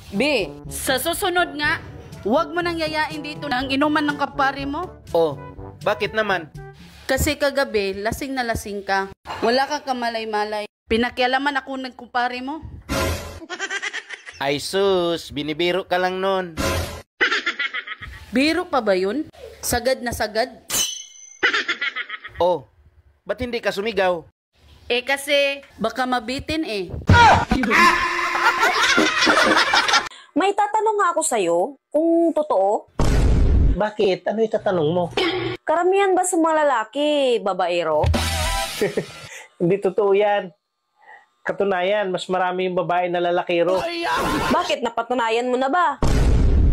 B, sa susunod nga, huwag mo nang yayain dito ng inuman ng kapari mo. Oh, bakit naman? Kasi kagabi, lasing na lasing ka. Wala ka kamalay-malay. Pinakialaman ako ng kumpare mo. Ay sus, binibiro ka lang nun. Biro pa ba yun? Sagad na sagad? Oh, ba't hindi ka sumigaw? Eh kasi, baka mabitin eh. May tatanong nga ako sa'yo, kung totoo. Bakit? Ano itatanong mo? Karamihan ba sa mga lalaki, babaero? Hindi totoo yan. Katunayan, mas marami yung babae na lalakiro. Bakit? Napatunayan mo na ba?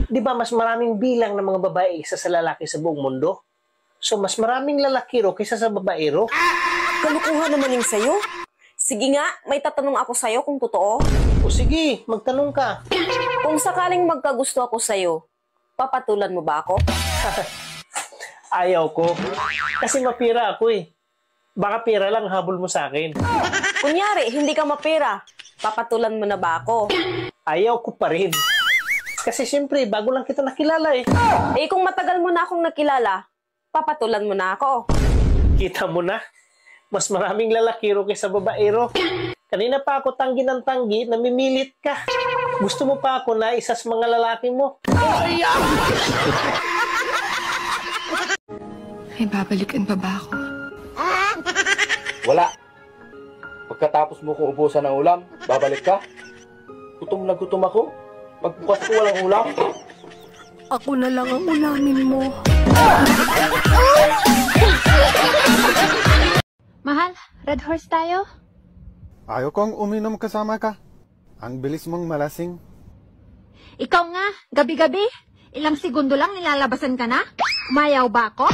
Di ba mas maraming bilang ng mga babae isa sa lalaki sa buong mundo? So, mas maraming lalakiro kaysa sa babaero? Kalukuhan naman yung sa'yo. Sige nga, may tatanong ako sa'yo kung totoo. O sige, magtanong ka. Kung sakaling magkagusto ako sa'yo, papatulan mo ba ako? Ayaw ko. Kasi mapira ako eh. Baka pira lang habol mo sa akin. Kunyari, hindi ka mapera, papatulan mo na ba ako? Ayaw ko pa rin. Kasi siyempre, bago lang kita nakilala eh. Eh kung matagal mo na akong nakilala, papatulan mo na ako. Kita mo na, mas maraming lalakiro kaysa babaero. Kanina pa ako tanggi ng tanggi, namimilit ka. Gusto mo pa ako na isa sa mga lalaki mo. May babalikan pa ba ako? Wala. Pagkatapos mo kong ubusan ng ulam, babalik ka? Gutom na gutom ako. Magbukas ko walang ulam. Ako na lang ang ulamin mo. Mahal, Red Horse tayo? Ayaw kong uminom kasama ka. Ang bilis mong malasing. Ikaw nga, gabi-gabi. Ilang segundo lang nilalabasan ka na? Umayaw ba ako?